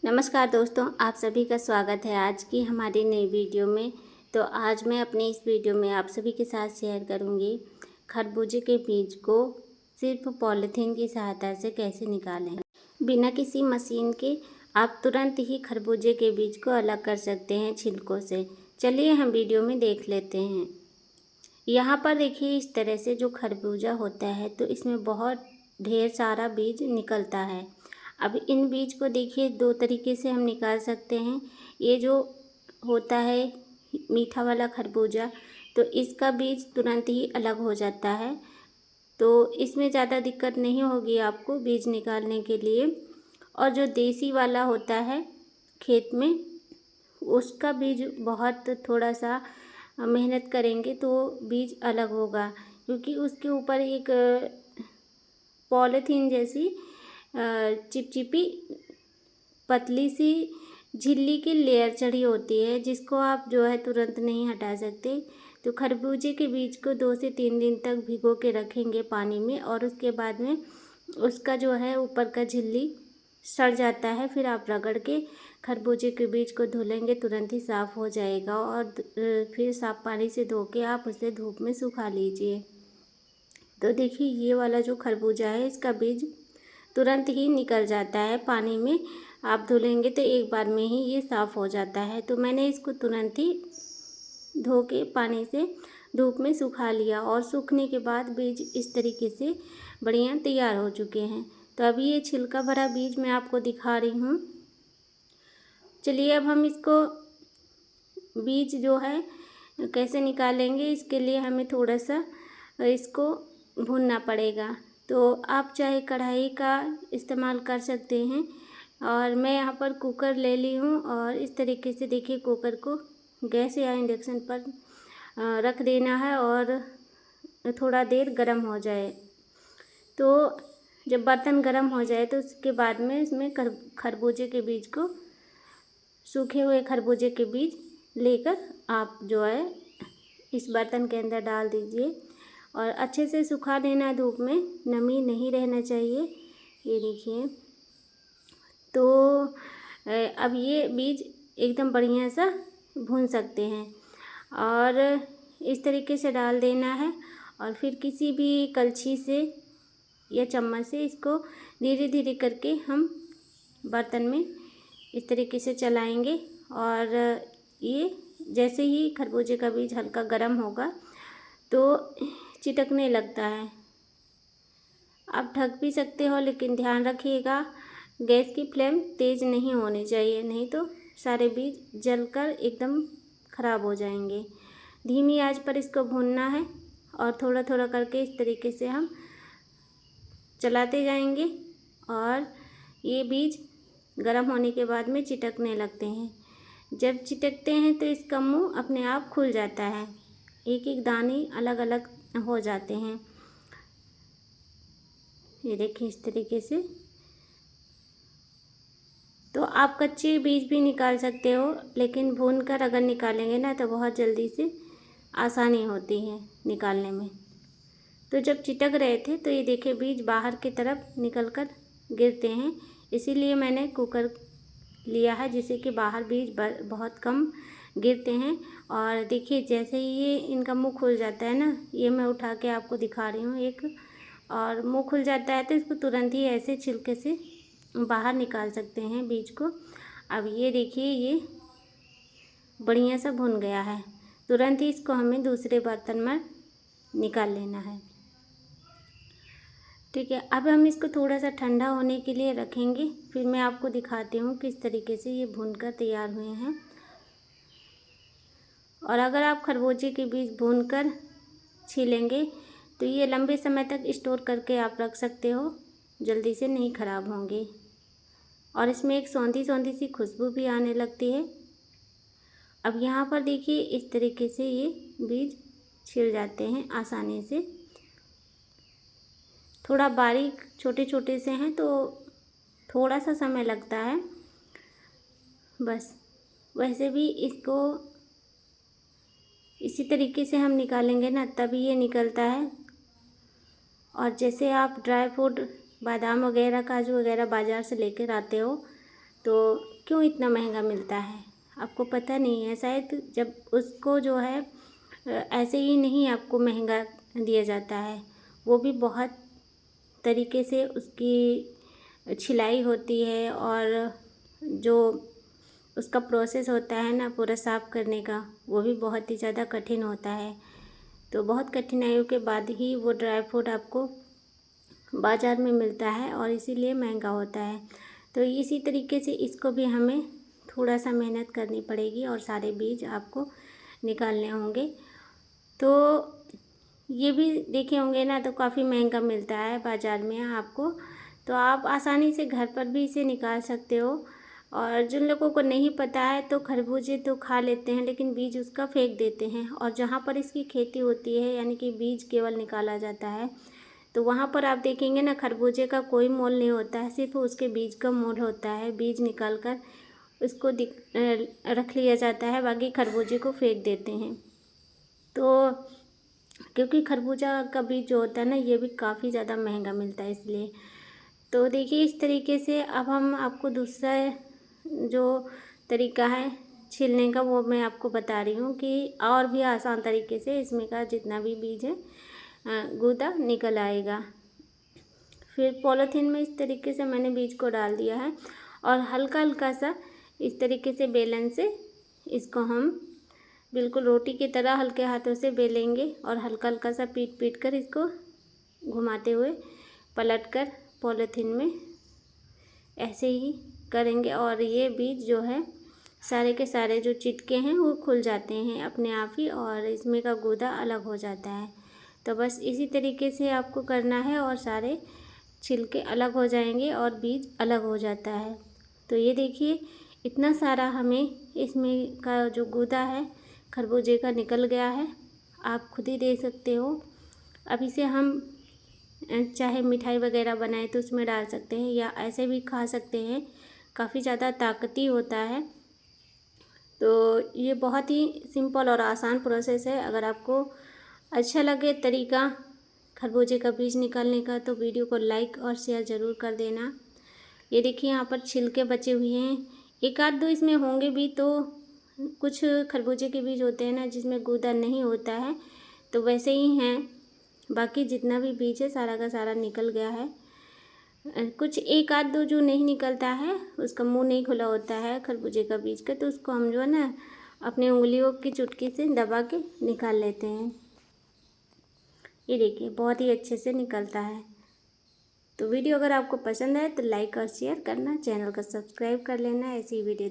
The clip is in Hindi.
नमस्कार दोस्तों, आप सभी का स्वागत है आज की हमारी नई वीडियो में। तो आज मैं अपनी इस वीडियो में आप सभी के साथ शेयर करूंगी खरबूजे के बीज को सिर्फ पॉलीथीन की सहायता से कैसे निकालें। बिना किसी मशीन के आप तुरंत ही खरबूजे के बीज को अलग कर सकते हैं छिलकों से। चलिए हम वीडियो में देख लेते हैं। यहाँ पर देखिए, इस तरह से जो खरबूजा होता है तो इसमें बहुत ढेर सारा बीज निकलता है। अब इन बीज को देखिए दो तरीके से हम निकाल सकते हैं। ये जो होता है मीठा वाला खरबूजा, तो इसका बीज तुरंत ही अलग हो जाता है, तो इसमें ज़्यादा दिक्कत नहीं होगी आपको बीज निकालने के लिए। और जो देसी वाला होता है खेत में, उसका बीज बहुत थोड़ा सा मेहनत करेंगे तो बीज अलग होगा, क्योंकि उसके ऊपर एक पॉलीथीन जैसी चिपचिपी पतली सी झिल्ली की लेयर चढ़ी होती है, जिसको आप जो है तुरंत नहीं हटा सकते। तो खरबूजे के बीज को 2 से 3 दिन तक भिगो के रखेंगे पानी में, और उसके बाद में उसका जो है ऊपर का झिल्ली सड़ जाता है। फिर आप रगड़ के खरबूजे के बीज को धुलेंगे, तुरंत ही साफ़ हो जाएगा। और फिर साफ़ पानी से धो के आप उसे धूप में सुखा लीजिए। तो देखिए, ये वाला जो खरबूजा है इसका बीज तुरंत ही निकल जाता है। पानी में आप धुलेंगे तो एक बार में ही ये साफ़ हो जाता है। तो मैंने इसको तुरंत ही धो के पानी से धूप में सुखा लिया, और सूखने के बाद बीज इस तरीके से बढ़िया तैयार हो चुके हैं। तो अभी ये छिलका भरा बीज मैं आपको दिखा रही हूँ। चलिए अब हम इसको बीज जो है कैसे निकालेंगे, इसके लिए हमें थोड़ा सा इसको भूनना पड़ेगा। तो आप चाहे कढ़ाई का इस्तेमाल कर सकते हैं, और मैं यहाँ पर कुकर ले ली हूँ। और इस तरीके से देखिए, कुकर को गैस या इंडक्शन पर रख देना है और थोड़ा देर गर्म हो जाए। तो जब बर्तन गर्म हो जाए तो उसके बाद में इसमें खरबूजे के बीज को, सूखे हुए खरबूजे के बीज लेकर आप जो है इस बर्तन के अंदर डाल दीजिए, और अच्छे से सुखा देना है धूप में, नमी नहीं रहना चाहिए। ये देखिए, तो अब ये बीज एकदम बढ़िया सा भून सकते हैं, और इस तरीके से डाल देना है। और फिर किसी भी कलछी से या चम्मच से इसको धीरे धीरे करके हम बर्तन में इस तरीके से चलाएंगे। और ये जैसे ही खरबूजे का बीज हल्का गर्म होगा तो चिटकने लगता है। आप ढक भी सकते हो, लेकिन ध्यान रखिएगा गैस की फ्लेम तेज़ नहीं होनी चाहिए, नहीं तो सारे बीज जलकर एकदम ख़राब हो जाएंगे। धीमी आंच पर इसको भूनना है, और थोड़ा थोड़ा करके इस तरीके से हम चलाते जाएंगे। और ये बीज गर्म होने के बाद में चिटकने लगते हैं। जब चिटकते हैं तो इसका मुंह अपने आप खुल जाता है, एक एक दाने अलग अलग हो जाते हैं। ये देखिए इस तरीके से। तो आप कच्चे बीज भी निकाल सकते हो, लेकिन भूनकर अगर निकालेंगे ना तो बहुत जल्दी से आसानी होती है निकालने में। तो जब चिटक रहे थे तो ये देखिए बीज बाहर की तरफ निकलकर गिरते हैं, इसीलिए मैंने कुकर लिया है, जिससे कि बाहर बीज बहुत कम गिरते हैं। और देखिए, जैसे ही ये इनका मुंह खुल जाता है ना, ये मैं उठा के आपको दिखा रही हूँ एक, और मुंह खुल जाता है तो इसको तुरंत ही ऐसे छिलके से बाहर निकाल सकते हैं बीज को। अब ये देखिए, ये बढ़िया सा भुन गया है। तुरंत ही इसको हमें दूसरे बर्तन में निकाल लेना है। ठीक है, अब हम इसको थोड़ा सा ठंडा होने के लिए रखेंगे, फिर मैं आपको दिखाती हूँ किस तरीके से ये भूनकर तैयार हुए हैं। और अगर आप खरबूजे के बीज भूनकर छीलेंगे तो ये लंबे समय तक स्टोर करके आप रख सकते हो, जल्दी से नहीं ख़राब होंगे। और इसमें एक सौंधी सौंधी सी खुशबू भी आने लगती है। अब यहाँ पर देखिए, इस तरीके से ये बीज छिल जाते हैं आसानी से। थोड़ा बारीक छोटे छोटे से हैं तो थोड़ा सा समय लगता है बस। वैसे भी इसको इसी तरीके से हम निकालेंगे ना, तभी ये निकलता है। और जैसे आप ड्राई फ्रूट बादाम वगैरह, काजू वगैरह बाज़ार से लेकर आते हो, तो क्यों इतना महंगा मिलता है आपको पता नहीं है शायद। जब उसको जो है ऐसे ही नहीं आपको महंगा दिया जाता है, वो भी बहुत तरीके से उसकी छिलाई होती है और जो उसका प्रोसेस होता है ना पूरा साफ़ करने का, वो भी बहुत ही ज़्यादा कठिन होता है। तो बहुत कठिनाइयों के बाद ही वो ड्राई फ्रूट आपको बाज़ार में मिलता है और इसीलिए महंगा होता है। तो इसी तरीके से इसको भी हमें थोड़ा सा मेहनत करनी पड़ेगी और सारे बीज आपको निकालने होंगे। तो ये भी देखे होंगे ना, तो काफ़ी महंगा मिलता है बाज़ार में आपको, तो आप आसानी से घर पर भी इसे निकाल सकते हो। और जिन लोगों को नहीं पता है तो खरबूजे तो खा लेते हैं लेकिन बीज उसका फेंक देते हैं, और जहाँ पर इसकी खेती होती है यानी कि बीज केवल निकाला जाता है, तो वहाँ पर आप देखेंगे ना खरबूजे का कोई मोल नहीं होता है, सिर्फ उसके बीज का मोल होता है। बीज निकाल कर उसको रख लिया जाता है, बाकी खरबूजे को फेंक देते हैं। तो क्योंकि खरबूजा का बीज जो होता है ना, ये भी काफ़ी ज़्यादा महंगा मिलता है इसलिए। तो देखिए इस तरीके से अब हम आपको दूसरा जो तरीका है छीलने का वो मैं आपको बता रही हूँ कि और भी आसान तरीके से इसमें का जितना भी बीज है गूदा निकल आएगा। फिर पॉलीथीन में इस तरीके से मैंने बीज को डाल दिया है और हल्का हल्का सा इस तरीके से बेलन से इसको हम बिल्कुल रोटी की तरह हल्के हाथों से बेलेंगे और हल्का हल्का सा पीट पीट कर इसको घुमाते हुए पलट कर पॉलीथीन में ऐसे ही करेंगे। और ये बीज जो है सारे के सारे जो चिटके हैं वो खुल जाते हैं अपने आप ही और इसमें का गूदा अलग हो जाता है। तो बस इसी तरीके से आपको करना है और सारे छिलके अलग हो जाएंगे और बीज अलग हो जाता है। तो ये देखिए इतना सारा हमें इसमें का जो गूदा है खरबूजे का निकल गया है, आप खुद ही देख सकते हो। अब इसे हम चाहे मिठाई वगैरह बनाए तो उसमें डाल सकते हैं या ऐसे भी खा सकते हैं, काफ़ी ज़्यादा ताकती होता है। तो ये बहुत ही सिंपल और आसान प्रोसेस है। अगर आपको अच्छा लगे तरीका खरबूजे का बीज निकालने का तो वीडियो को लाइक और शेयर ज़रूर कर देना। ये देखिए यहाँ पर छिलके बचे हुए हैं, एक आध दो इसमें होंगे भी, तो कुछ खरबूजे के बीज होते हैं ना जिसमें गूदा नहीं होता है, तो वैसे ही हैं। बाकी जितना भी बीज है सारा का सारा निकल गया है। कुछ एक आध दो जो नहीं निकलता है, उसका मुंह नहीं खुला होता है खरबूजे का बीज का, तो उसको हम जो है ना अपनी उंगलियों की चुटकी से दबा के निकाल लेते हैं। ये देखिए बहुत ही अच्छे से निकलता है। तो वीडियो अगर आपको पसंद आए तो लाइक और शेयर करना, चैनल को सब्सक्राइब कर लेना ऐसी वीडियो